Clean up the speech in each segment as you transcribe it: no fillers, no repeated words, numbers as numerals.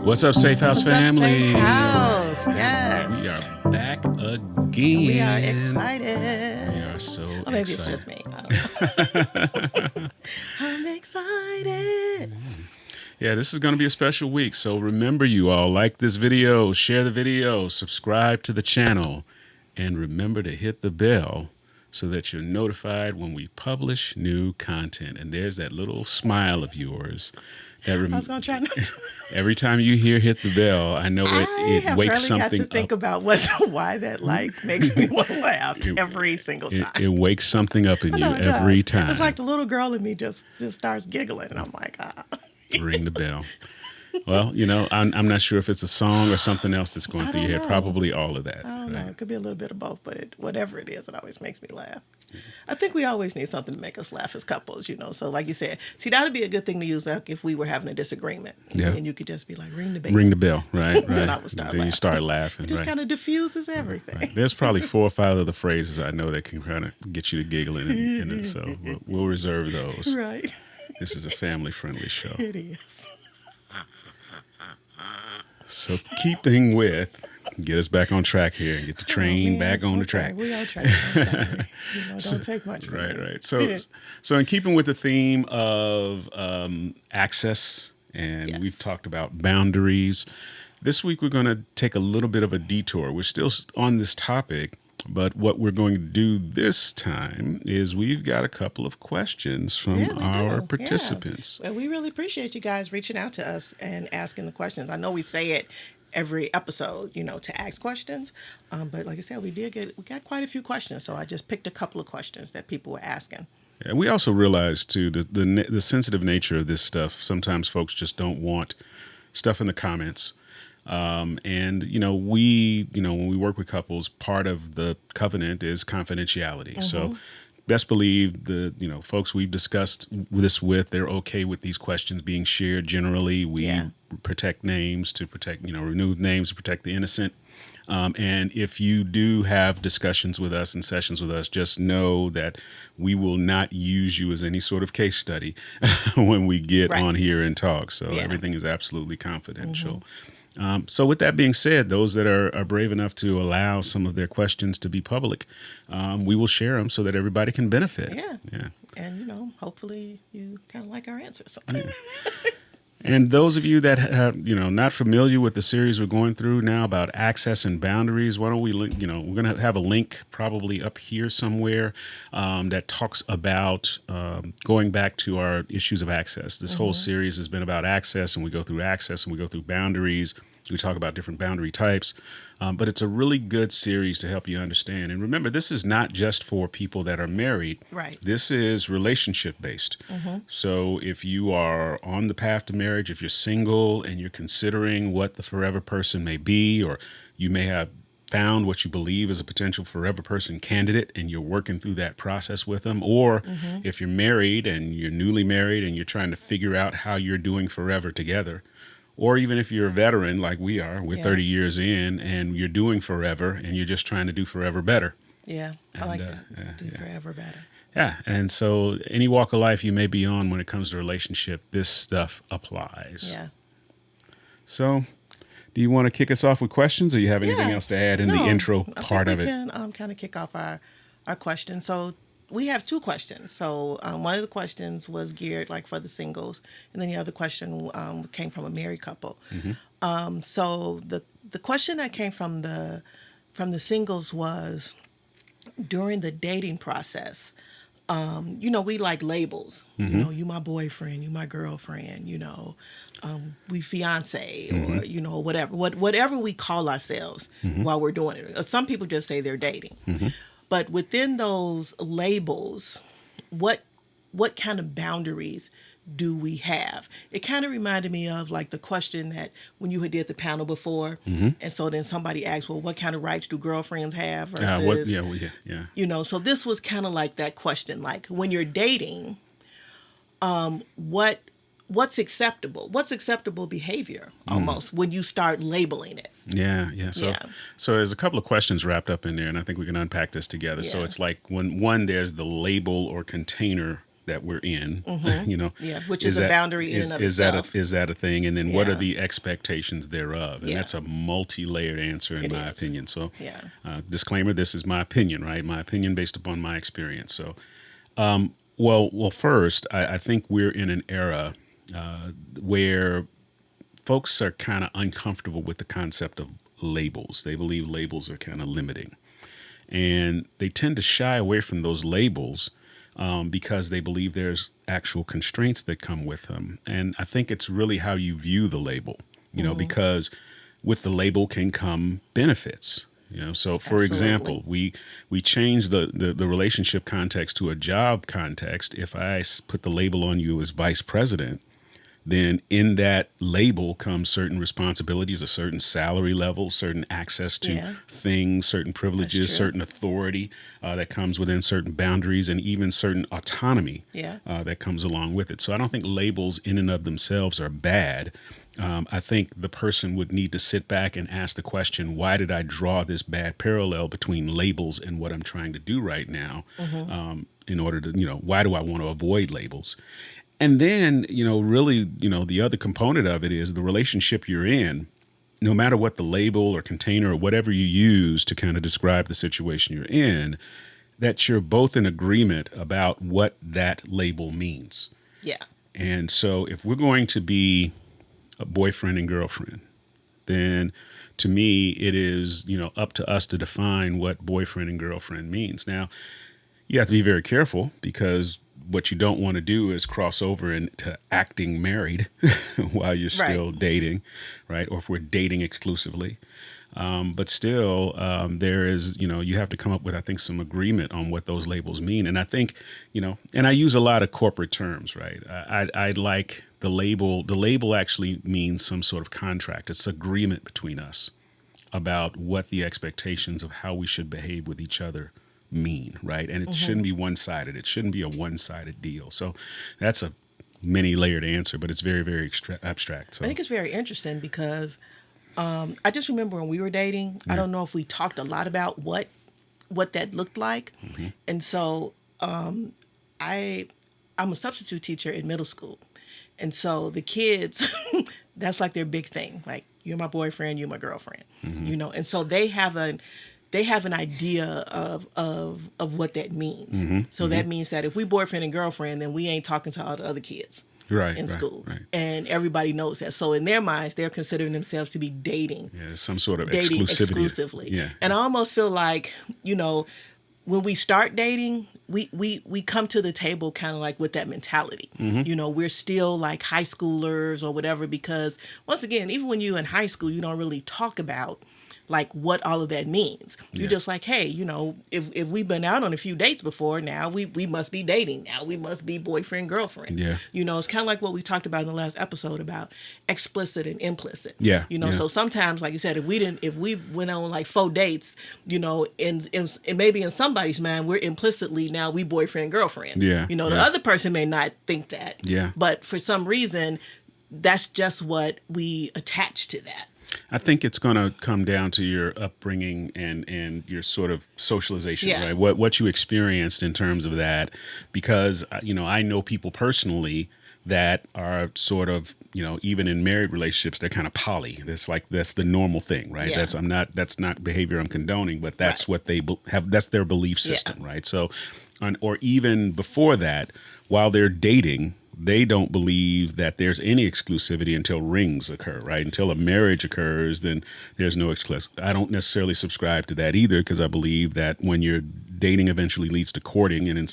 What's up, Safehouse What's up, family? Safehouse? We Yes. are back again. We are excited. We are so Or maybe excited. it's just me. I don't know. I'm excited. Yeah, this is going to be a special week. So remember, you all, like this video, share the video, subscribe to the channel, and remember to hit the bell so that you're notified when we publish new content. And there's that little smile of yours. I was going to try not to. Every time you hear hit the bell, I know it have wakes really something got to think up. about why that makes me want to laugh every single time. It wakes something up in I you know it every does. time. It's like the little girl in me just starts giggling, and I'm like, Ring the bell. Well, I'm not sure if it's a song or something else that's going through your head. know. Probably all of that. I don't know. It could be a little bit of both, but whatever it is, it always makes me laugh. I think we always need something to make us laugh as couples, So like you said, see, that would be a good thing to use like if we were having a disagreement. Yeah. And you could just be like, ring the bell. Ring the bell, right? Then I would start Then laughing. you start laughing. It just right? kind of diffuses everything. Right. There's probably 4 or 5 other phrases I know that can kind of get you to giggling, and so we'll reserve those. Right. This is a family-friendly show. It is. So keeping with, get us back on track here and get the train back on the track. We on track. I'm sorry. Don't take much from me. Right. So in keeping with the theme of access, and we've talked about boundaries, this week we're going to take a little bit of a detour. We're still on this topic, but what we're going to do this time is we've got a couple of questions from our participants. Yeah. Well, we really appreciate you guys reaching out to us and asking the questions. I know we say it every episode, to ask questions. But like I said, we got quite a few questions. So I just picked a couple of questions that people were asking. And we also realize too the sensitive nature of this stuff. Sometimes folks just don't want stuff in the comments. And when we work with couples, part of the covenant is confidentiality. So best believe the folks we've discussed this with, they're okay with these questions being shared. Generally, we protect names to protect, remove names to protect the innocent. And if you do have discussions with us and sessions with us, just know that we will not use you as any sort of case study when we get on here and talk. So everything is absolutely confidential. So with that being said, those that are brave enough to allow some of their questions to be public, we will share them so that everybody can benefit. Yeah. And, hopefully you kind of like our answers. And those of you that have, not familiar with the series we're going through now about access and boundaries, why don't we link, we're going to have a link probably up here somewhere that talks about going back to our issues of access. This whole series has been about access, and we go through access and we go through boundaries. We talk about different boundary types, but it's a really good series to help you understand. And remember, this is not just for people that are married. Right. This is relationship based. So if you are on the path to marriage, if you're single and you're considering what the forever person may be, or you may have found what you believe is a potential forever person candidate and you're working through that process with them, or if you're married and you're newly married and you're trying to figure out how you're doing forever together, or even if you're a veteran like we are, we're 30 years in and you're doing forever and you're just trying to do forever better. Yeah, I like that. Do forever better. Yeah, and so any walk of life you may be on when it comes to relationship, this stuff applies. Yeah. So do you want to kick us off with questions, or you have anything else to add in the intro part of it? I think we can kind of kick off our question. So we have 2 questions. So one of the questions was geared like for the singles, and then the other question came from a married couple. So the question that came from the singles was, during the dating process, we like labels. You my boyfriend, you my girlfriend. We fiance, or whatever we call ourselves while we're doing it. Some people just say they're dating. But within those labels, what kind of boundaries do we have? It kind of reminded me of like the question that when you had did the panel before, and so then somebody asked, well, what kind of rights do girlfriends have versus, so this was kind of like that question, like when you're dating, what's acceptable? What's acceptable behavior almost when you start labeling it? Yeah. Yeah. So there's a couple of questions wrapped up in there, and I think we can unpack this together. So Yeah. it's like when one, there's the label or container that we're in, you know, Yeah, which is a boundary in and of itself. is that a thing? And then what are Yeah. the expectations thereof? And Yeah. that's a multi-layered answer in It my is. opinion. So, Yeah. disclaimer: this is my opinion, right? My opinion based upon my experience. So, well, first, I think we're in an era where folks are kind of uncomfortable with the concept of labels. They believe labels are kind of limiting. And they tend to shy away from those labels because they believe there's actual constraints that come with them. And I think it's really how you view the label, because with the label can come benefits. So for example, we change the relationship context to a job context. If I put the label on you as vice president, then in that label comes certain responsibilities, a certain salary level, certain access to things, certain privileges, certain authority that comes within certain boundaries, and even certain autonomy that comes along with it. So I don't think labels in and of themselves are bad. I think the person would need to sit back and ask the question, why did I draw this bad parallel between labels and what I'm trying to do right now? In order to, why do I want to avoid labels? And then, really, the other component of it is the relationship you're in, no matter what the label or container or whatever you use to kind of describe the situation you're in, that you're both in agreement about what that label means. Yeah. And so if we're going to be a boyfriend and girlfriend, then to me, it is, up to us to define what boyfriend and girlfriend means. Now, you have to be very careful because what you don't want to do is cross over into acting married while you're still dating, right? Or if we're dating exclusively. But still, there is, you have to come up with, I think, some agreement on what those labels mean. And I think, and I use a lot of corporate terms, right? I like the label. The label actually means some sort of contract. It's agreement between us about what the expectations of how we should behave with each other mean, right? And it shouldn't be one-sided. It shouldn't be a one-sided deal. So that's a many-layered answer, but it's very, very abstract. So I think it's very interesting because I just remember when we were dating, I don't know if we talked a lot about what that looked like. And so I'm a substitute teacher in middle school. And so the kids, that's like their big thing. Like, you're my boyfriend, you're my girlfriend, and so they have an idea of what that means. So that means that if we boyfriend and girlfriend, then we ain't talking to all the other kids in school. Right. And everybody knows that. So in their minds, they're considering themselves to be dating. Yeah, some sort of dating exclusivity. Exclusively. Yeah. And I almost feel like, when we start dating, we come to the table kind of like with that mentality. We're still like high schoolers or whatever, because once again, even when you're in high school, you don't really talk about like what all of that means. You're just like, hey, if we've been out on a few dates before, now we must be dating. Now we must be boyfriend, girlfriend. Yeah. It's kind of like what we talked about in the last episode about explicit and implicit. Yeah. So sometimes, like you said, if we went on like 4 dates, and maybe in somebody's mind, we're implicitly now we boyfriend, girlfriend. Yeah. The other person may not think that. Yeah. But for some reason, that's just what we attach to that. I think it's going to come down to your upbringing and your sort of socialization, right? What you experienced in terms of that, because, I know people personally that are sort of, even in married relationships, they're kind of poly. That's the normal thing, right? Yeah. That's not behavior I'm condoning, but that's what they have. That's their belief system, right? So, or even before that, while they're dating, they don't believe that there's any exclusivity until rings occur, right? Until a marriage occurs, then there's no exclusivity. I don't necessarily subscribe to that either, because I believe that when you're dating eventually leads to courting, and in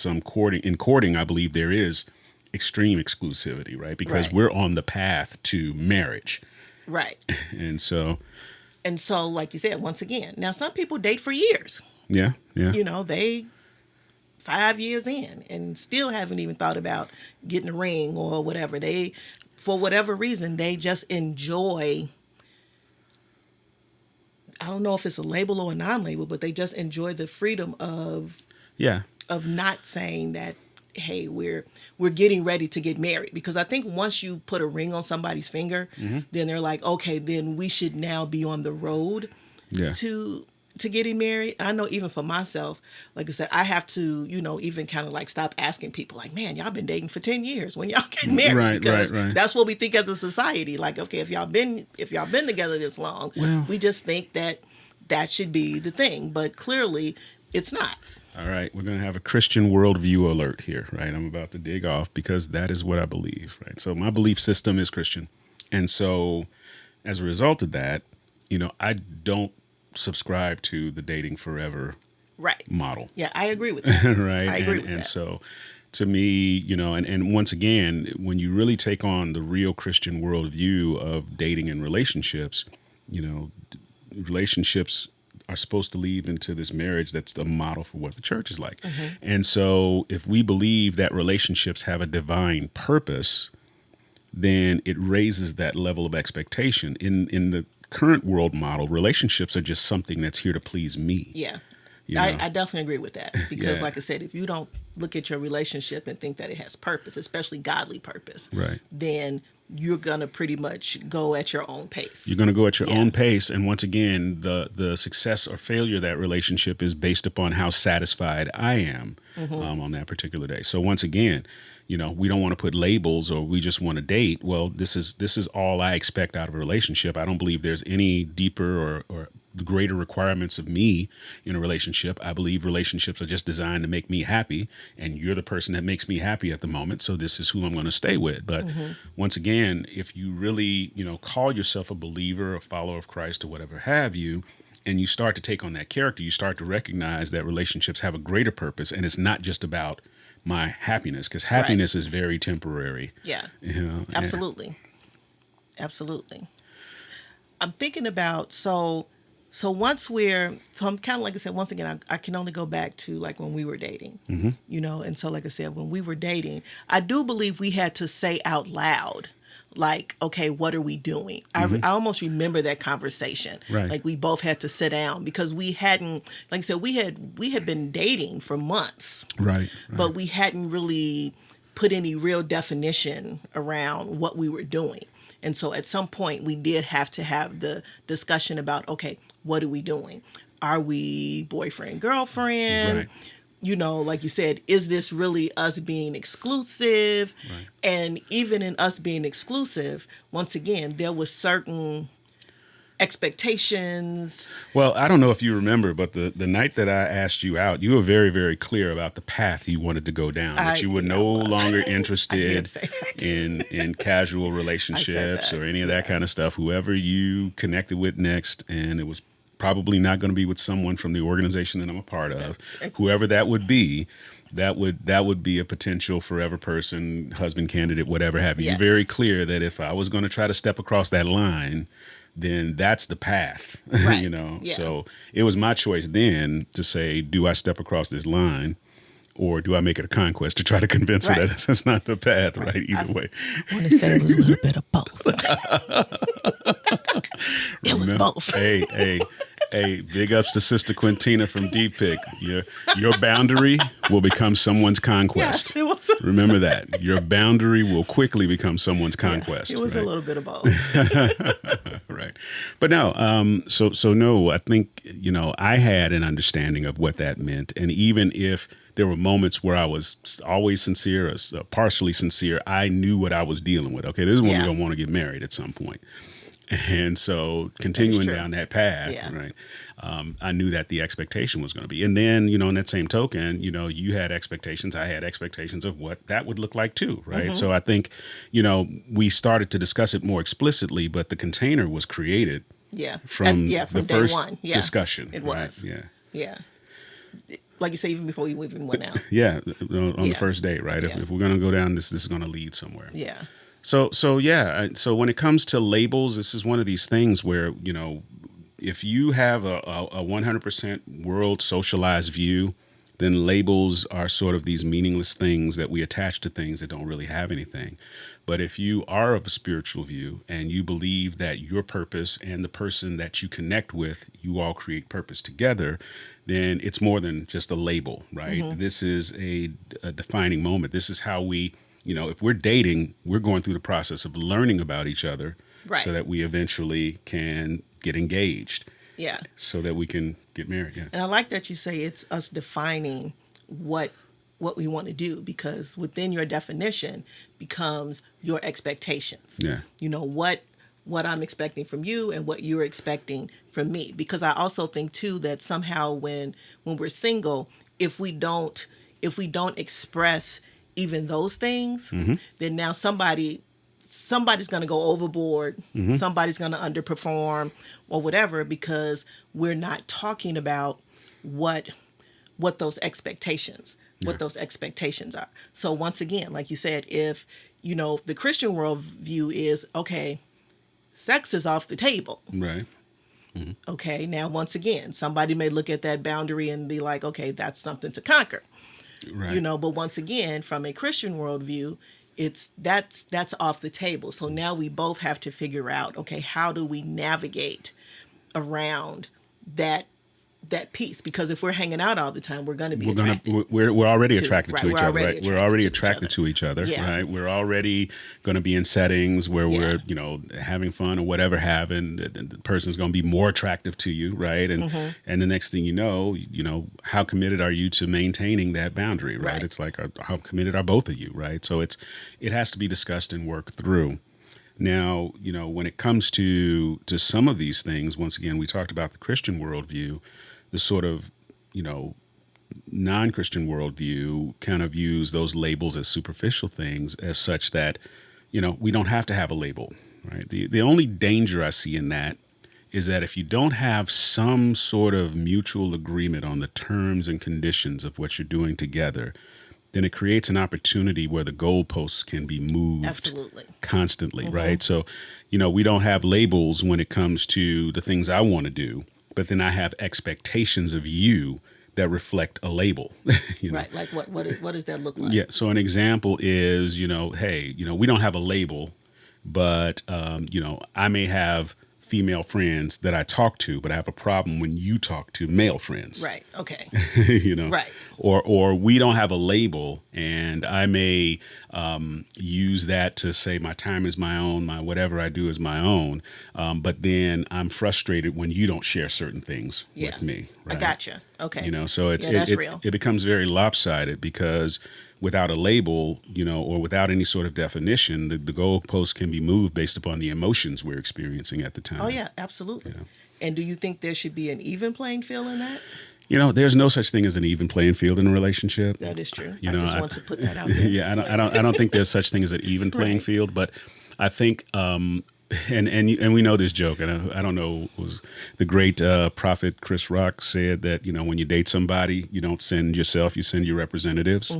courting, I believe there is extreme exclusivity, right? Because we're on the path to marriage. Right. And so, like you said, once again, now some people date for years. Yeah. They 5 years in and still haven't even thought about getting a ring or whatever. They, for whatever reason, they just enjoy, I don't know if it's a label or a non-label, but they just enjoy the freedom of not saying that hey, we're getting ready to get married. Because I think once you put a ring on somebody's finger, then they're like, okay, then we should now be on the road Yeah. to getting married. I know even for myself, like I said, I have to, even kind of like stop asking people like, man, y'all been dating for 10 years when y'all get married. Right, because right. that's what we think as a society. Like, okay, if y'all been together this long, Well, we just think that should be the thing. But clearly it's not. all right, we're going to have a Christian worldview alert here, right? I'm about to dig off because that is what I believe, right? So my belief system is Christian. And so as a result of that, I don't subscribe to the dating forever Right. model. Yeah, I agree with that. Right. I agree with and that. so to me, and once again, when you really take on the real Christian worldview of dating and relationships, relationships are supposed to lead into this marriage that's the model for what the church is like. And so if we believe that relationships have a divine purpose, then it raises that level of expectation. In the current world model, relationships are just something that's here to please me. Yeah. You know? I definitely agree with that because, Yeah. like I said, if you don't look at your relationship and think that it has purpose, especially godly purpose, Right. then you're gonna pretty much go at your own pace. You're going to go at your Yeah. own pace. And once again, the success or failure of that relationship is based upon how satisfied I am on that particular day. So once again, we don't want to put labels or we just want to date. Well, this is all I expect out of a relationship. I don't believe there's any deeper or greater requirements of me in a relationship. I believe relationships are just designed to make me happy, and you're the person that makes me happy at the moment. So this is who I'm going to stay with. But once again, if you really, call yourself a believer, a follower of Christ, or whatever have you, and you start to take on that character, you start to recognize that relationships have a greater purpose, and it's not just about my happiness, because happiness is very temporary. Yeah. And- Absolutely. Absolutely. I'm thinking about so I'm kind of like I said, once again, I can only go back to like when we were dating, and so like I said, when we were dating, I do believe we had to say out loud, like, okay, what are we doing? I almost remember that conversation. Right. Like we both had to sit down because we hadn't, like I said, we had been dating for months, Right. but we hadn't really put any real definition around what we were doing. And so at some point we did have to have the discussion about, okay, what are we doing? Are we boyfriend, girlfriend? Right. Like you said, is this really us being exclusive? Right. And even in us being exclusive, once again, there was certain expectations. Well, I don't know if you remember, but the night that I asked you out, you were very, very clear about the path you wanted to go down. That you were no longer interested in casual relationships or any of that kind of stuff. Whoever you connected with next, and it was probably not going to be with someone from the organization that I'm a part of. Whoever that would be, that would be a potential forever person, husband candidate, whatever have you. Yes. You're very clear that if I was going to try to step across that line, then that's the path, Right. Yeah. So it was my choice then to say, do I step across this line or do I make it a conquest to try to convince her Right. that that's not the path, right? Either way. I want to say it was a little bit of both. It was both. Hey, big ups to Sister Quintina from D-Pick. Your boundary will become someone's conquest. Yes, it was. Remember that. Your boundary will quickly become someone's conquest. It was right? a little bit of both. Right. But no, so no, I think, I had an understanding of what that meant. And even if there were moments where I was always sincere or partially sincere, I knew what I was dealing with. Okay, this is when we're going to want to get married at some point. And so continuing down that path, right, I knew that the expectation was going to be. And then, in that same token, you had expectations. I had expectations of what that would look like too, right? So I think, we started to discuss it more explicitly, but the container was created from day the first one. Yeah. discussion. It right? was. Yeah. Like you say, even before we even went out. Yeah, on the first date, right? Yeah. If we're going to go down, this is going to lead somewhere. Yeah. So yeah. So when it comes to labels, this is one of these things where, if you have a 100% world socialized view then labels are sort of these meaningless things that we attach to things that don't really have anything. But if you are of a spiritual view and you believe that your purpose and the person that you connect with, you all create purpose together, then it's more than just a label, right? This is a defining moment. This is how we, if we're dating, we're going through the process of learning about each other Right. so that we eventually can get engaged. Yeah. So that we can get married. Yeah. And I like that you say it's us defining what we want to do, because within your definition becomes your expectations. Yeah. What I'm expecting from you and what you're expecting from me. Because I also think too that somehow when we're single, if we don't express even those things, then now somebody's going to go overboard. Somebody's going to underperform or whatever, because we're not talking about what those expectations are. So once again, like you said, if the Christian worldview is, okay, sex is off the table. Right. Okay. Now, once again, somebody may look at that boundary and be like, okay, that's something to conquer. Right. But once again, from a Christian worldview, that's off the table. So now we both have to figure out, okay, how do we navigate around that piece? Because if we're hanging out all the time, we're going to be attracted. We're already attracted to right, each we're other, already right? We're already attracted attracted to each other, Yeah. right? We're already going to be in settings where Yeah. we're, having fun or whatever having. The person's going to be more attractive to you, right? And the next thing you know, how committed are you to maintaining that boundary, right? Right. It's like, how committed are both of you, right? So it has to be discussed and worked through. Now, when it comes to some of these things, once again, we talked about the Christian worldview. The sort of, non-Christian worldview kind of views those labels as superficial things, as such that, we don't have to have a label, right? The only danger I see in that is that if you don't have some sort of mutual agreement on the terms and conditions of what you're doing together, then it creates an opportunity where the goalposts can be moved Absolutely. constantly, right? So, we don't have labels when it comes to the things I want to do, but then I have expectations of you that reflect a label. Right. Like what does that look like? Yeah. So an example is, hey, we don't have a label, but, I may have female friends that I talk to, but I have a problem when you talk to male friends. Right. Okay. Right. Or we don't have a label, and I may use that to say my time is my own, my whatever I do is my own. But then I'm frustrated when you don't share certain things with me. Right? I gotcha. Okay. So that's real. it becomes very lopsided, because without a label, or without any sort of definition, the goalpost can be moved based upon the emotions we're experiencing at the time. Oh yeah, absolutely. And do you think there should be an even playing field in that? There's no such thing as an even playing field in a relationship. That is true. I just want to put that out there. Yeah, I don't think there's such thing as an even playing Right. field, but I think, and we know this joke, and I don't know, it was the great prophet Chris Rock said that when you date somebody, you don't send yourself, you send your representatives.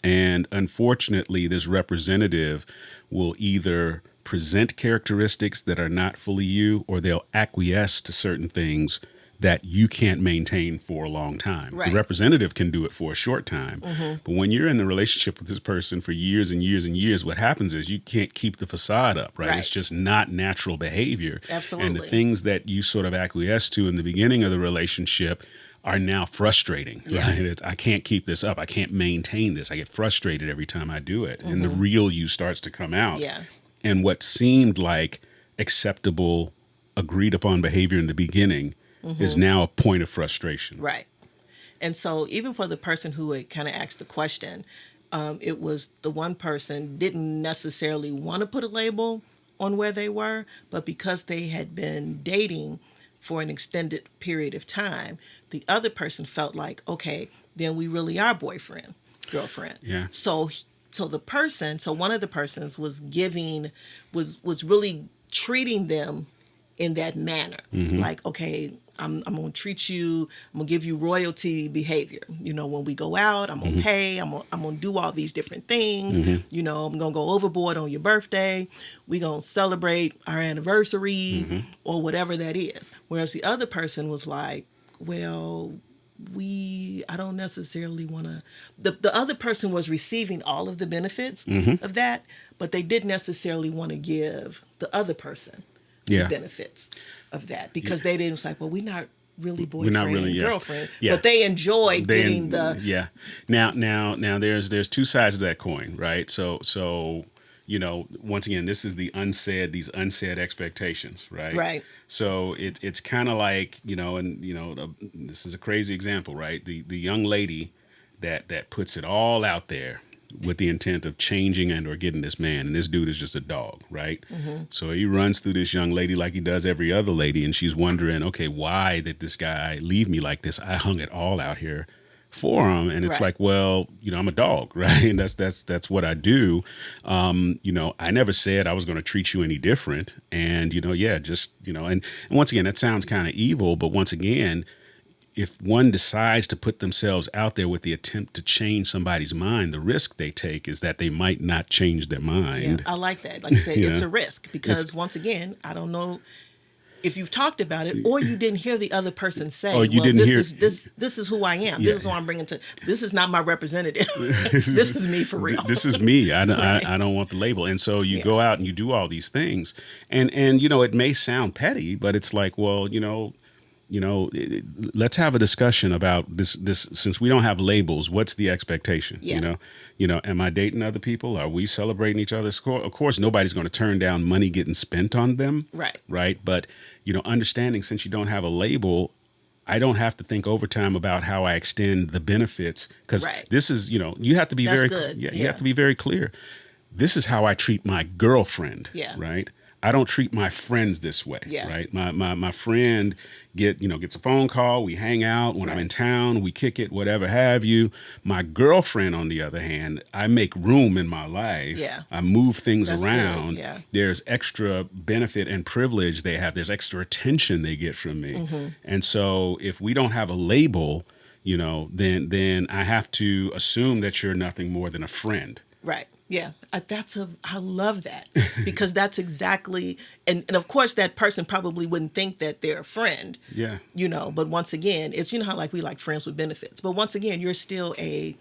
And unfortunately, this representative will either present characteristics that are not fully you, or they'll acquiesce to certain things that you can't maintain for a long time. Right. The representative can do it for a short time. But when you're in the relationship with this person for years and years and years, what happens is you can't keep the facade up, right? Right. It's just not natural behavior. Absolutely. And the things that you sort of acquiesce to in the beginning of the relationship are now frustrating, right? I can't keep this up. I can't maintain this. I get frustrated every time I do it. And the real you starts to come out. Yeah. And what seemed like acceptable, agreed upon behavior in the beginning is now a point of frustration. Right. And so even for the person who had kind of asked the question, it was the one person didn't necessarily want to put a label on where they were, but because they had been dating for an extended period of time, the other person felt like, okay, then we really are boyfriend, girlfriend. Yeah. So one of the persons was really treating them in that manner. Like, okay, I'm going to treat you, I'm going to give you royalty behavior. When we go out, I'm going to pay, I'm going to do all these different things. I'm going to go overboard on your birthday. We're going to celebrate our anniversary or whatever that is. Whereas the other person was like, well, I don't necessarily want to. The other person was receiving all of the benefits of that, but they didn't necessarily want to give the other person the Yeah. benefits of that because they didn't. It's like, well, we're not really We're not boyfriend really, and yeah. girlfriend, Yeah. but they enjoyed getting the yeah. Now there's two sides of that coin, right? So once again, this is these unsaid expectations, right? right. So it's kind of like, this is a crazy example, right? The young lady that puts it all out there with the intent of changing and or getting this man, and this dude is just a dog, right? So he runs through this young lady like he does every other lady, and she's wondering, okay, why did this guy leave me like this? I hung it all out here for him, and it's Right. like, well, I'm a dog, right? And that's what I do. I never said I was going to treat you any different, and and once again, that sounds kind of evil, but once again, if one decides to put themselves out there with the attempt to change somebody's mind, the risk they take is that they might not change their Yeah, mind. I like that. Like you said, it's Yeah. a risk because once again, I don't know if you've talked about it or you didn't hear the other person say, Or you well, didn't this hear- is this is who I am. Yeah. This is who I'm bringing to. This is not my representative. This is me for real. This is me. I Right. don't want the label. And so you Yeah. go out and you do all these things, and it may sound petty, but it's like, well, let's have a discussion about this. Since we don't have labels, what's the expectation? Yeah. Am I dating other people? Are we celebrating each other? Of course, nobody's going to turn down money getting spent on them. Right. Right. But understanding, since you don't have a label, I don't have to think overtime about how I extend the benefits, because Right. this is, you have to be That's very, good. you Yeah. have to be very clear. This is how I treat my girlfriend. Yeah. Right. I don't treat my friends this way. Yeah. Right. My friend gets a phone call. We hang out when I'm Right. in town. We kick it, whatever have you. My girlfriend, on the other hand, I make room in my life. Yeah. I move things That's good. around. Yeah. There's extra benefit and privilege they have. There's extra attention they get from me. Mm-hmm. And so if we don't have a label, then I have to assume that you're nothing more than a friend. Right. Yeah. I love that because that's exactly, and of course that person probably wouldn't think that they're a friend. Yeah. But once again, it's, how like we like friends with benefits, but once again, you're still a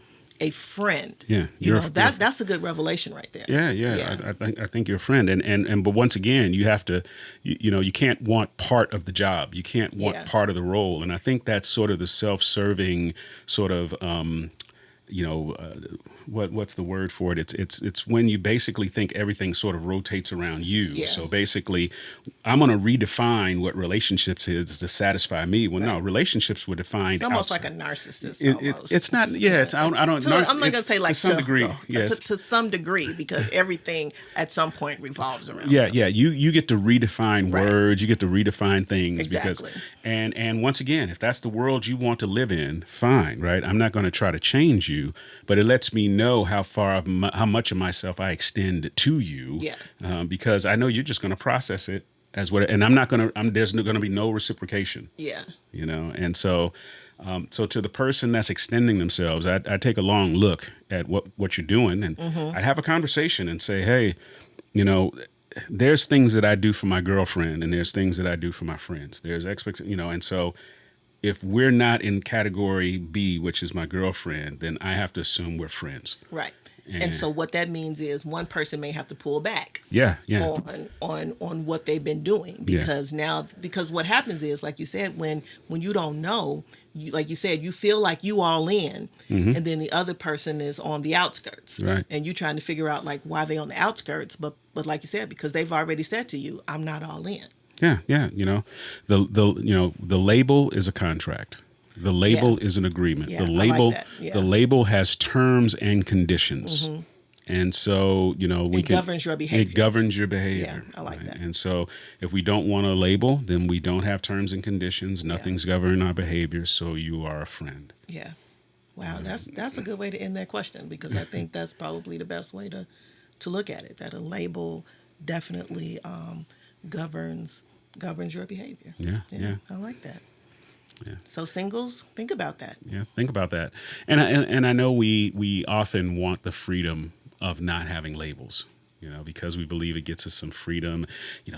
friend. Yeah, That's a good revelation right there. Yeah. I think you're a friend, and but once again, you have to, you can't want part of the job. You can't want Yeah. part of the role, and I think that's sort of the self-serving sort of. What's the word for it? It's when you basically think everything sort of rotates around you. Yeah. So basically, I'm going to redefine what relationships is to satisfy me. Well, no, relationships were defined. It's almost outside. like a narcissist. Almost. It's not. Yeah, it's. I don't. I'm not going to say like to some degree. Yes. to some degree, because everything at some point revolves around. Yeah, them. yeah. You get to redefine Right. words. You get to redefine things Exactly. because and once again, if that's the world you want to live in, fine, right? I'm not going to try to change you, but it lets me know how how much of myself I extend to you. Yeah. Because I know you're just going to process it as what, and I'm not going to. There's going to be no reciprocation. Yeah. And so. So to the person that's extending themselves, I take a long look at what you're doing, and I'd have a conversation and say, hey, there's things that I do for my girlfriend, and there's things that I do for my friends. There's and so if we're not in category B, which is my girlfriend, then I have to assume we're friends. Right. And so what that means is one person may have to pull back. Yeah. On what they've been doing, because because what happens is, like you said, when you don't know, like you said, you feel like you all in, and then the other person is on the outskirts, Right. and you trying to figure out like why they on the outskirts, but like you said, because they've already said to you, I'm not all in. Yeah. The label is a contract. The label is an agreement. Yeah, the I like label that. Yeah. the label has terms and conditions. And so, It governs your behavior. It governs your behavior. Yeah, I like that. And so if we don't want a label, then we don't have terms and conditions. Nothing's governing our behavior. So you are a friend. Yeah. Wow, that's a good way to end that question, because I think that's probably the best way to look at it. That a label definitely governs your behavior. Yeah. I like that. Yeah. So singles, think about that. Yeah, think about that. And I know we often want the freedom of not having labels. because we believe it gets us some freedom.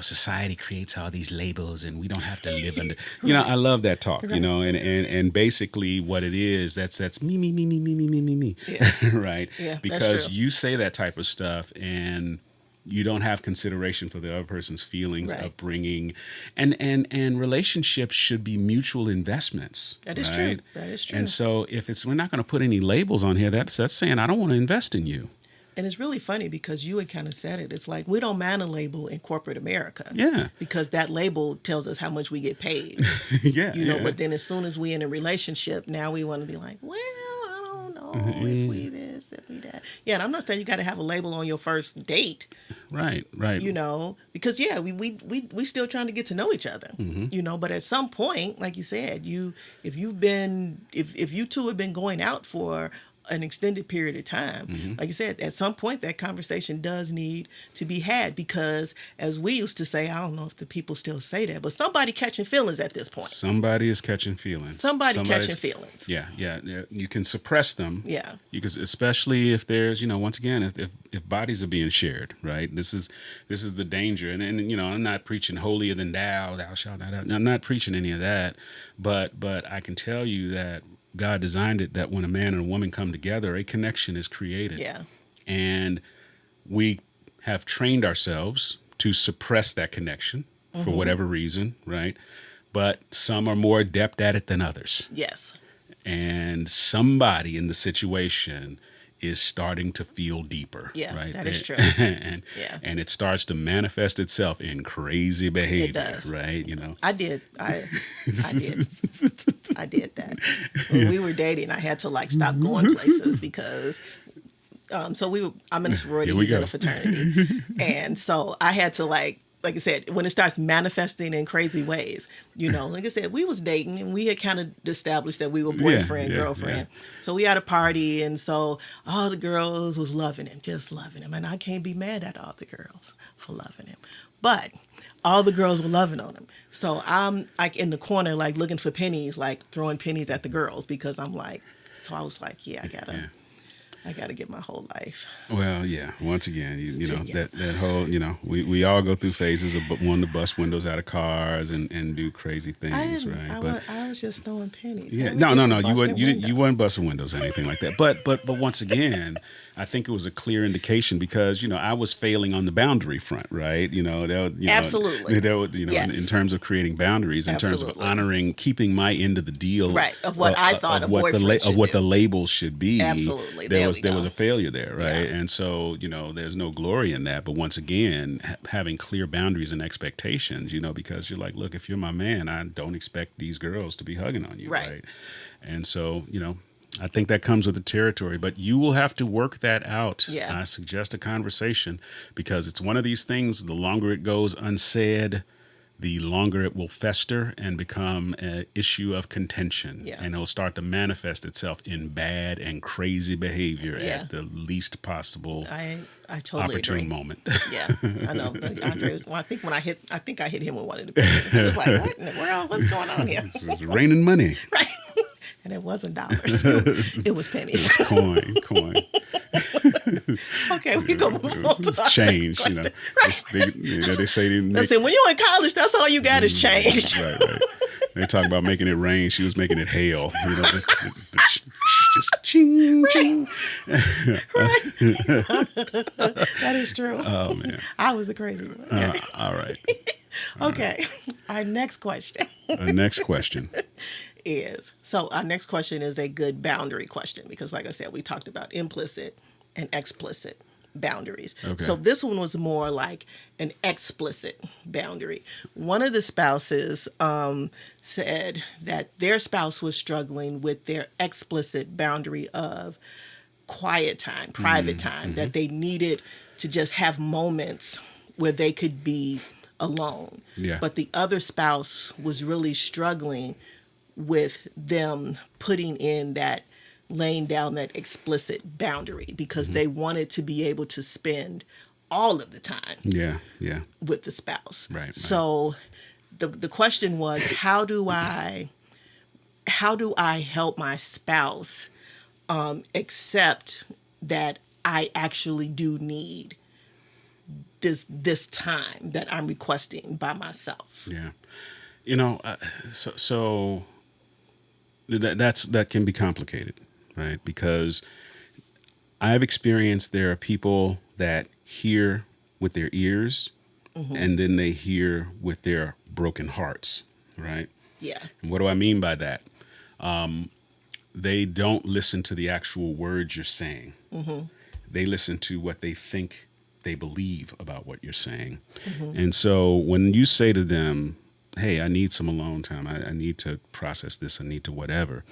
Society creates all these labels and we don't have to live under, I love that talk, and basically what it is, that's me, me, me, me, me, me, me, me, me, Yeah. right? Yeah, Because that's true. you say that type of stuff and you don't have consideration for the other person's feelings, Right. upbringing, and relationships should be mutual investments. That is right? true. That is true. And so if we're not going to put any labels on here, that's saying I don't want to invest in you. And it's really funny because you had kind of said it. It's like we don't man a label in corporate America. Yeah. Because that label tells us how much we get paid. Yeah. But then as soon as we in a relationship, now we want to be like, well, I don't know if we this, if we that. Yeah, and I'm not saying you got to have a label on your first date. Right. Because we still trying to get to know each other. But at some point, like you said, if you two have been going out for an extended period of time, like you said, at some point that conversation does need to be had, because as we used to say, I don't know if the people still say that, but somebody catching feelings at this point. Somebody is catching feelings. Somebody's catching feelings. Yeah. You can suppress them. Yeah. You can, especially if there's, once again, if bodies are being shared, right? This is the danger. And I'm not preaching holier than thou shalt not. I'm not preaching any of that, but I can tell you that God designed it that when a man and a woman come together, a connection is created. Yeah. And we have trained ourselves to suppress that connection for whatever reason, right? But some are more adept at it than others. Yes. And somebody in the situation is starting to feel deeper. Yeah, right? that is true. And it starts to manifest itself in crazy behavior. It does. Right? I did. I did. I did that. When we were dating, I had to stop going places because I'm in a sorority, he's in a fraternity. And so I had to like I said, when it starts manifesting in crazy ways, like I said, we was dating and we had kind of established that we were boyfriend, girlfriend. Yeah. So we had a party, and so all the girls was loving him, just loving him. And I can't be mad at all the girls for loving him. But all the girls were loving on him. So I'm like in the corner, like looking for pennies, like throwing pennies at the girls, because I'm like, so I was like, yeah, I gotta get my whole life. Well, yeah. Once again, that whole, we all go through phases of wanting to bust windows out of cars and do crazy things, right? I was just throwing pennies. Yeah, no. You weren't busting windows or anything like that. But once again, I think it was a clear indication because I was failing on the boundary front, right? Absolutely. Yes. In terms of creating boundaries, in terms of honoring, keeping my end of the deal, right? Of what I thought of what the label should be. Absolutely. There was a failure there, right? Yeah. And so there's no glory in that. But once again, having clear boundaries and expectations, because you're like, look, if you're my man, I don't expect these girls to be hugging on you, right? And so I think that comes with the territory, but you will have to work that out. Yeah. I suggest a conversation, because it's one of these things, the longer it goes unsaid, the longer it will fester and become an issue of contention. Yeah. And it'll start to manifest itself in bad and crazy behavior at the least possible I totally opportune agree. moment. Yeah, I know. Andre was, I think I hit him with one of the pennies. He was like, what in the world? What's going on here? It's raining money. Right. And it wasn't dollars. It was pennies. It was coin. Okay, we gonna move on to change. Right. They say listen, when you're in college, that's all you got is change. Right. They talk about making it rain. She was making it hail. Just ching, ching. Right. That is true. Oh man, I was the crazy one. All right. Okay. Our next question. The next question our next question is a good boundary question, because like I said, we talked about implicit and explicit boundaries. Okay. So this one was more like an explicit boundary. One of the spouses said that their spouse was struggling with their explicit boundary of quiet time, private time, that they needed to just have moments where they could be alone. Yeah. But the other spouse was really struggling with them putting in that, laying down that explicit boundary, because they wanted to be able to spend all of the time with the spouse. Right. So the question was, how do I help my spouse accept that I actually do need this time that I'm requesting by myself. Yeah. You know, so that can be complicated, right? Because I've experienced there are people that hear with their ears and then they hear with their broken hearts, right? Yeah. And what do I mean by that? They don't listen to the actual words you're saying. They listen to what they think they believe about what you're saying. And so when you say to them, hey, I need some alone time, I need to process this, I need to whatever,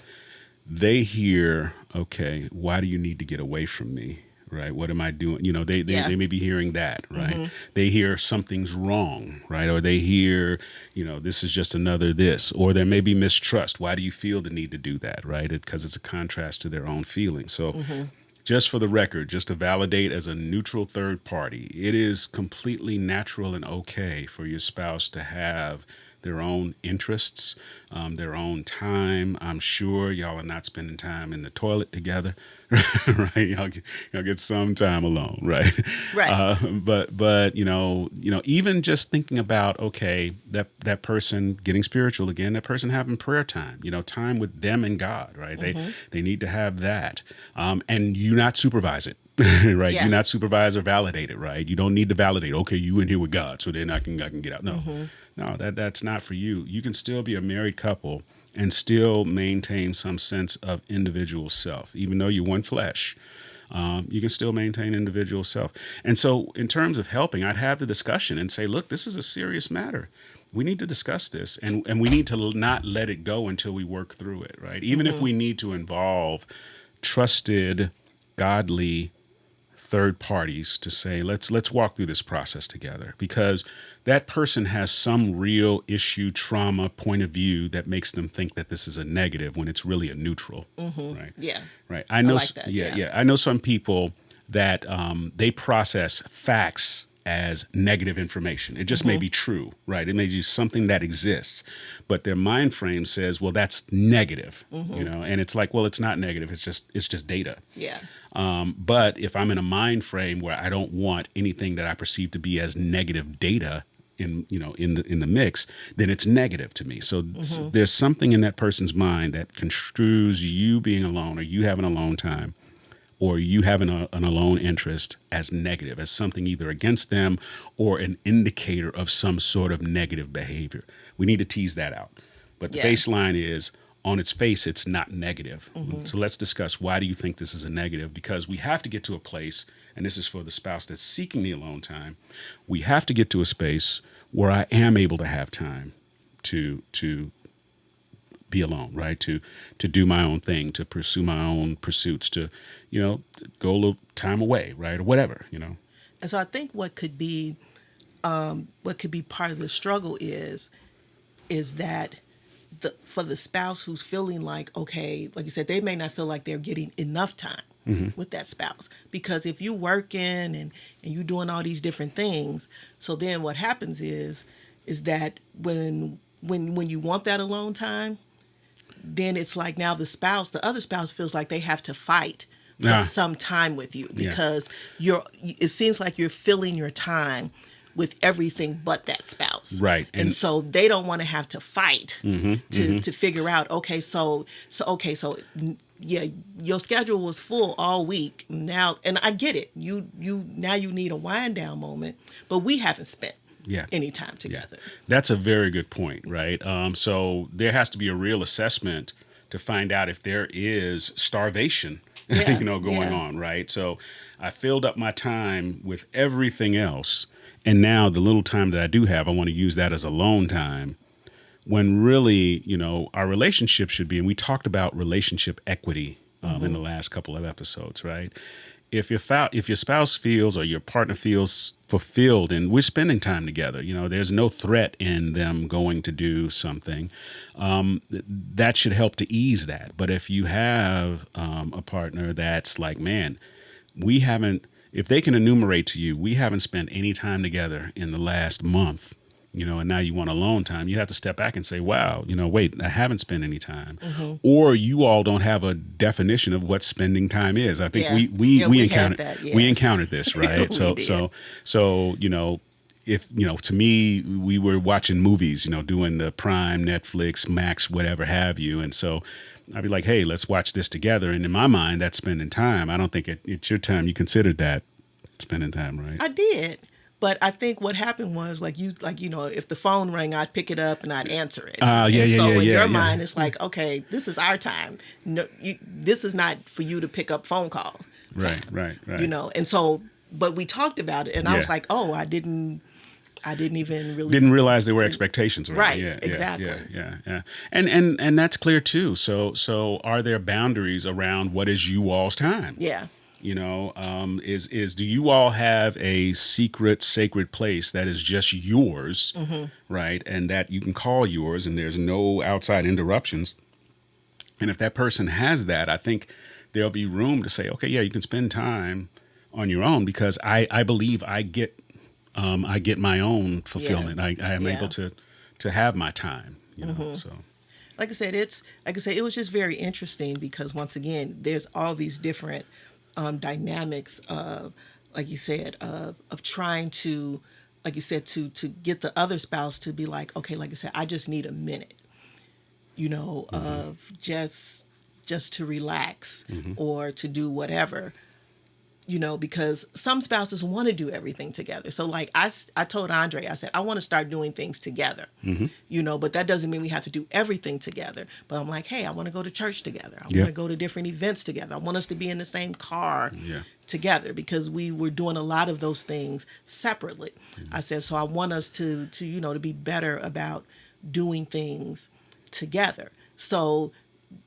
they hear, okay, why do you need to get away from me? Right? What am I doing? You know, they may be hearing that, right? They hear something's wrong, right? Or they hear, you know, this is just another this. Or there may be mistrust. Why do you feel the need to do that, right? Because it's a contrast to their own feelings. So just for the record, just to validate as a neutral third party, it is completely natural and okay for your spouse to have their own interests, their own time. I'm sure y'all are not spending time in the toilet together, right? Y'all get some time alone, right? Right. But even just thinking about, okay, that person getting spiritual again, that person having prayer time, time with them and God, right? They need to have that, and you not supervise it. Right. Yeah. You not supervise or validate it, right? You don't need to validate, okay, you in here with God, so then I can get out. No, that's not for you. You can still be a married couple and still maintain some sense of individual self. Even though you're one flesh, you can still maintain individual self. And so in terms of helping, I'd have the discussion and say, look, this is a serious matter. We need to discuss this, and we need to not let it go until we work through it, right? Even if we need to involve trusted, godly third parties to say, let's walk through this process together, because that person has some real issue, trauma, point of view that makes them think that this is a negative when it's really a neutral, right? Yeah. Right. I know. like that, yeah. I know some people that they process facts as negative information. It just may be true, right? It may be something that exists, but their mind frame says, well, that's negative, and it's like, well, it's not negative. It's just data. Yeah. But if I'm in a mind frame where I don't want anything that I perceive to be as negative data in the mix, then it's negative to me. So there's something in that person's mind that construes you being alone, or you having alone time, or you having an alone interest as negative, as something either against them or an indicator of some sort of negative behavior. We need to tease that out. But the baseline is, on its face, it's not negative. So let's discuss, why do you think this is a negative? Because we have to get to a place, and this is for the spouse that's seeking the alone time, we have to get to a space where I am able to have time to be alone, right? To do my own thing, to pursue my own pursuits, to, go a little time away, right? Or whatever, And so I think what could be part of the struggle is that for the spouse who's feeling like, okay, like you said, they may not feel like they're getting enough time with that spouse, because if you working and you doing all these different things, so then what happens is that when you want that alone time, then it's like now the other spouse feels like they have to fight for some time with you, because it seems like you're filling your time with everything but that spouse. Right. And so they don't want to have to fight to figure out, your schedule was full all week now, and I get it. You need a wind down moment, but we haven't spent any time together. Yeah. That's a very good point, right? So there has to be a real assessment to find out if there is starvation, going on, right? So I filled up my time with everything else, and now the little time that I do have, I want to use that as alone time, when really, our relationship should be, and we talked about relationship equity in the last couple of episodes, right? If your spouse feels, or your partner feels fulfilled and we're spending time together, there's no threat in them going to do something, that should help to ease that. But if you have a partner that's like, man, if they can enumerate to you, we haven't spent any time together in the last month, and now you want alone time, you have to step back and say, wow, wait, I haven't spent any time. Or you all don't have a definition of what spending time is. I think Yeah. we Yeah, we had encountered that, yeah. we encountered this, right? We did. So if to me, we were watching movies, doing the Prime, Netflix, Max, whatever have you, and so I'd be like, hey, let's watch this together. And in my mind, that's spending time. I don't think it's your time. You considered that spending time, right? I did. But I think what happened was if the phone rang, I'd pick it up and I'd answer it. And so in your mind, it's like, okay, this is our time. No, this is not for you to pick up phone call time. Right. And so, but we talked about it, and I was like, oh, I didn't even really didn't realize there were expectations, right? Yeah, exactly. Yeah. And that's clear too. So are there boundaries around what is you all's time? Yeah. Do you all have a secret, sacred place that is just yours, right? And that you can call yours, and there's no outside interruptions. And if that person has that, I think there'll be room to say, okay, yeah, you can spend time on your own, because I believe I get my own fulfillment. I am able to have my time, so. Like I said, it was just very interesting because once again, there's all these different dynamics of, like you said, of trying to, like you said, to get the other spouse to be like, okay, like I said, I just need a minute, of just to relax or to do whatever, because some spouses want to do everything together. So like I told Andre, I said, I want to start doing things together, but that doesn't mean we have to do everything together. But I'm like, hey, I want to go to church together. I want to go to different events together. I want us to be in the same car together, because we were doing a lot of those things separately. I said, so I want us to be better about doing things together. So,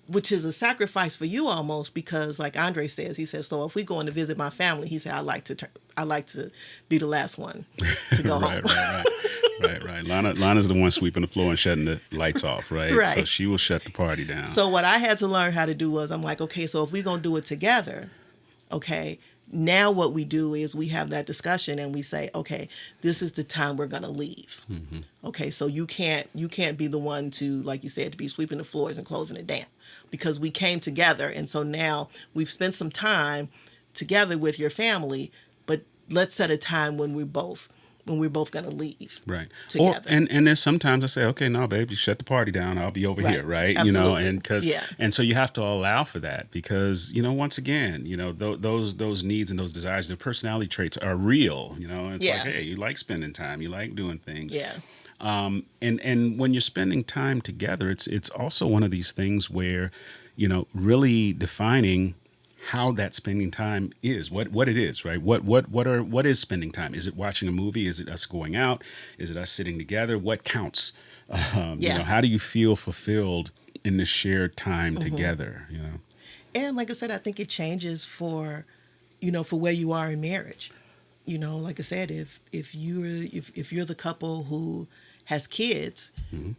which is a sacrifice for you almost, because like Andre says, he says, so if we go in to visit my family, he said, I like to be the last one to go home. Right. Lana's the one sweeping the floor and shutting the lights off, right? Right. So she will shut the party down. So what I had to learn how to do was, I'm like, okay, so if we're going to do it together, okay, now what we do is we have that discussion and we say, okay, this is the time we're going to leave. Okay, so you can't be the one to, like you said, to be sweeping the floors and closing it down, because we came together, and so now we've spent some time together with your family, but let's set a time when we're both going to leave. Right. Together. And there's sometimes I say, okay, no, babe, you shut the party down. I'll be over here, right? Absolutely. And so you have to allow for that, because, once again, those needs and those desires, their personality traits are real, It's like, hey, you like spending time, you like doing things. Yeah. And when you're spending time together, it's also one of these things where, really defining how that spending time is, what it is, right? What is spending time? Is it watching a movie? Is it us going out? Is it us sitting together? What counts? How do you feel fulfilled in the shared time together? And like I said, I think it changes for where you are in marriage. Like I said, if you're the couple who has kids,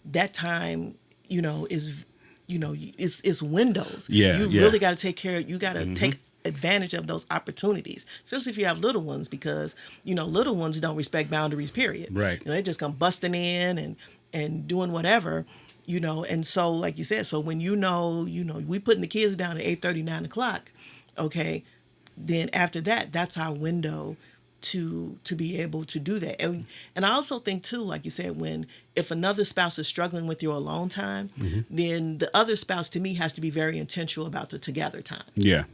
that time, is it's windows. You really got to take care of, you got to take advantage of those opportunities, especially if you have little ones, because, little ones don't respect boundaries, period. Right. They just come busting in and doing whatever, and so, like you said, so when we putting the kids down at 8:30, 9 o'clock, okay, then after that, that's our window to be able to do that. And I also think too, like you said, if another spouse is struggling with your alone time, then the other spouse, to me, has to be very intentional about the together time. Yeah.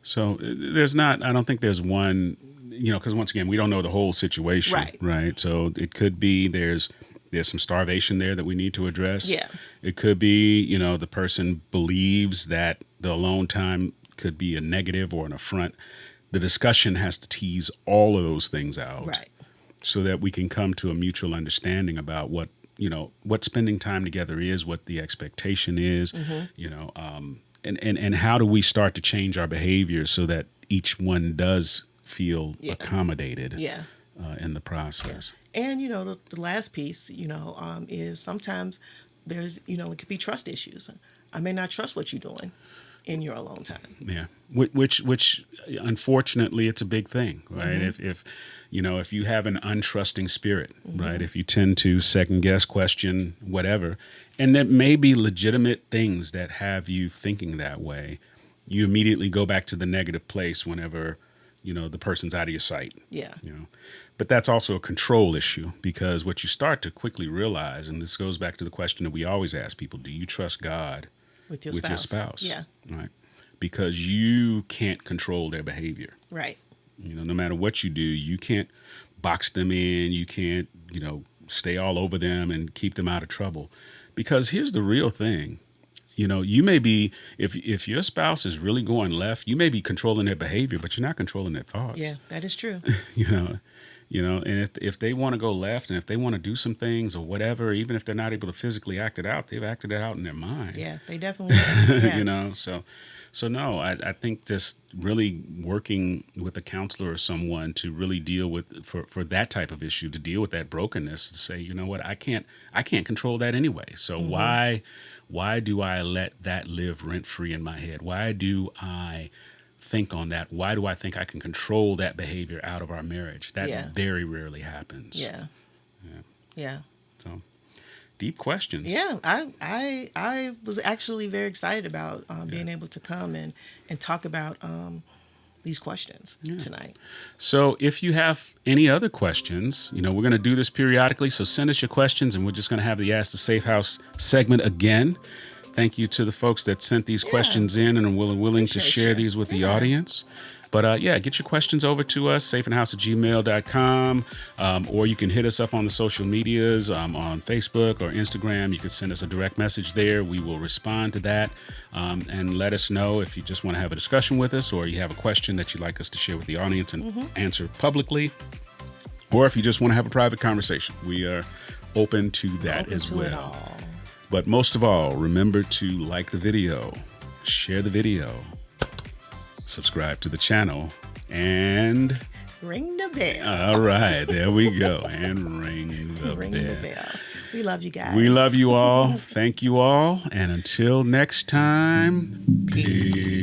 So I don't think there's one, because once again, we don't know the whole situation, right? So it could be there's some starvation there that we need to address. Yeah. It could be, the person believes that the alone time could be a negative or an affront. The discussion has to tease all of those things out, right, so that we can come to a mutual understanding about what spending time together is, what the expectation is, and how do we start to change our behavior so that each one does feel accommodated in the process. Yeah. And, the last piece, is sometimes there's, it could be trust issues. I may not trust what you're doing. in your alone time. Yeah. Which unfortunately, it's a big thing, right? If you know, if you have an untrusting spirit, right? If you tend to second guess, question, whatever, and there may be legitimate things that have you thinking that way, you immediately go back to the negative place whenever, you know, the person's out of your sight. Yeah. You know, but that's also a control issue, because what you start to quickly realize, and this goes back to the question that we always ask people: do you trust God With your with your spouse. spouse? Yeah. Right. Because you can't control their behavior. Right. You know, no matter what you do, you can't box them in. You can't, you know, stay all over them and keep them out of trouble. Because here's the real thing. You know, you may be, if your spouse is really going left, you may be controlling their behavior, but you're not controlling their thoughts. Yeah, that is true. You know, and if they want to go left, and if they want to do some things or whatever, even if they're not able to physically act it out, they've acted it out in their mind. Yeah, they definitely have. Yeah. You know, so no, I think just really working with a counselor or someone to really deal with, for that type of issue, to deal with that brokenness, to say, you know what, I can't control that anyway. So why do I let that live rent free in my head? Why do I think on that? Why do I think I can control that behavior out of our marriage? That very rarely happens. Yeah. Yeah. So deep questions. Yeah, I was actually very excited about being able to come and talk about these questions tonight. So if you have any other questions, you know, we're going to do this periodically, so send us your questions, and we're just going to have the Ask the Safehouse segment again. Thank you to the folks that sent these questions in and are willing to share these with the audience. But get your questions over to us, safeandhouse@gmail.com, or you can hit us up on the social medias, on Facebook or Instagram. You can send us a direct message there. We will respond to that, and let us know if you just want to have a discussion with us, or you have a question that you'd like us to share with the audience and answer publicly, or if you just want to have a private conversation. We are open to that as well. It all. But most of all, remember to like the video, share the video, subscribe to the channel, and ring the bell. All right, there we go. And ring the bell. We love you guys. We love you all. Thank you all. And until next time, peace.